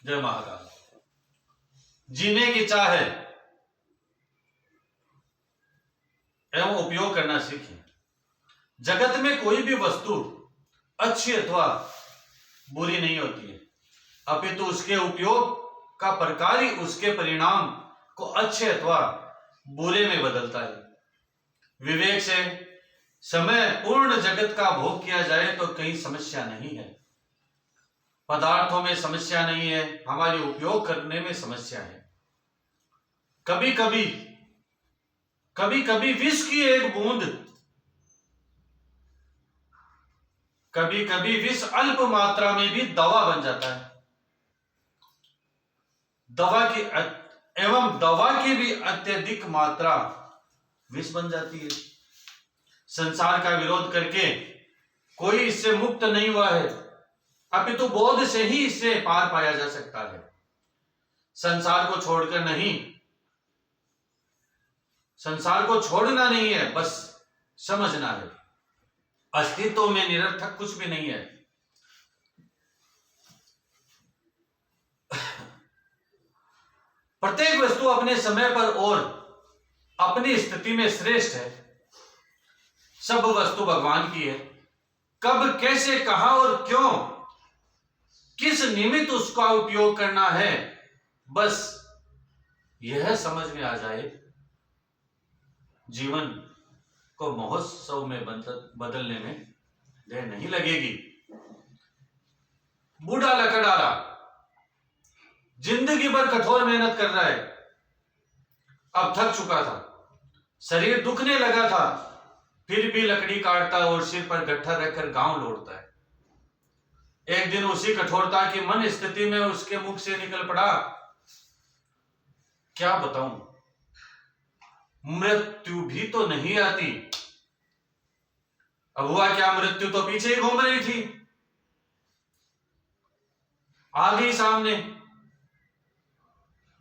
जय महाकाल। जीने की चाह है एवं उपयोग करना सीखें। जगत में कोई भी वस्तु अच्छी अथवा बुरी नहीं होती है, अपितु उसके उपयोग का प्रकार ही उसके परिणाम को अच्छे अथवा बुरे में बदलता है। विवेक से समय पूर्ण जगत का भोग किया जाए तो कहीं समस्या नहीं है। पदार्थों में समस्या नहीं है, हमारे उपयोग करने में समस्या है। कभी कभी विष की एक बूंद, कभी कभी विष अल्प मात्रा में भी दवा बन जाता है। दवा की भी अत्यधिक मात्रा विष बन जाती है। संसार का विरोध करके कोई इससे मुक्त नहीं हुआ है, अपितु बोध से ही इससे पार पाया जा सकता है। संसार को छोड़कर नहीं, संसार को छोड़ना नहीं है, बस समझना है। अस्तित्व में निरर्थक कुछ भी नहीं है। प्रत्येक वस्तु अपने समय पर और अपनी स्थिति में श्रेष्ठ है। सब वस्तु भगवान की है। कब, कैसे, कहां और क्यों, किस निमित्त उसका उपयोग करना है, बस यह समझ में आ जाए, जीवन को महोत्सव में बदलने में देर नहीं लगेगी। बूढ़ा लकड़हारा जिंदगी भर कठोर मेहनत कर रहा है, अब थक चुका था, शरीर दुखने लगा था, फिर भी लकड़ी काटता और सिर पर गट्ठर रखकर गांव लौटता है। एक दिन उसी कठोरता की मन स्थिति में उसके मुख से निकल पड़ा, क्या बताऊं, मृत्यु भी तो नहीं आती। अब हुआ क्या, मृत्यु तो पीछे ही घूम रही थी, आ गई सामने,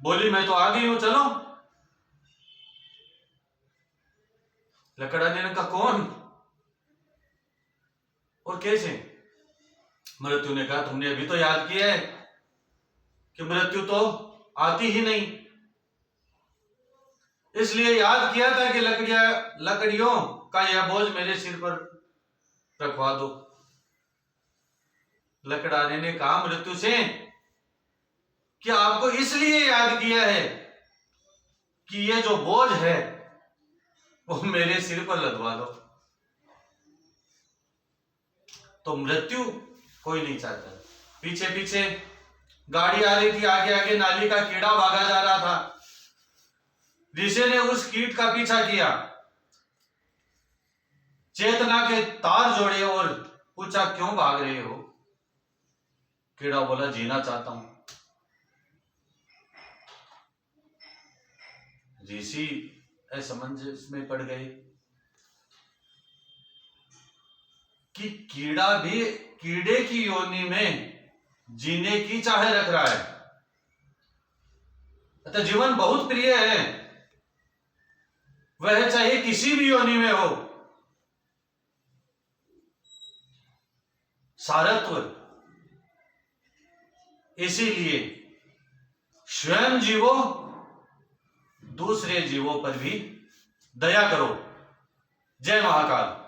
बोली मैं तो आ गई हूं, चलो। लकड़हारे ने कहा कौन और कैसे? मृत्यु ने कहा तुमने अभी तो याद किया है कि मृत्यु तो आती ही नहीं, इसलिए याद किया था कि लकड़ियों का यह बोझ मेरे सिर पर रखवा दो। लकड़हारे ने कहा मृत्यु से कि आपको इसलिए याद किया है कि यह जो बोझ है वो मेरे सिर पर लदवा दो। तो मृत्यु कोई नहीं चाहता। पीछे पीछे गाड़ी आ रही थी, आगे आगे नाली का कीड़ा भागा जा रहा था। ऋषि ने उस कीट का पीछा किया, चेतना के तार जोड़े और पूछा क्यों भाग रहे हो? कीड़ा बोला जीना चाहता हूं। ऋषि असमंजस में पड़ गए कि कीड़ा भी कीड़े की योनि में जीने की चाह रख रहा है, अतः जीवन बहुत प्रिय है, वह चाहे किसी भी योनि में हो। सारत्व, इसीलिए स्वयं जीवो, दूसरे जीवों पर भी दया करो। जय महाकाल।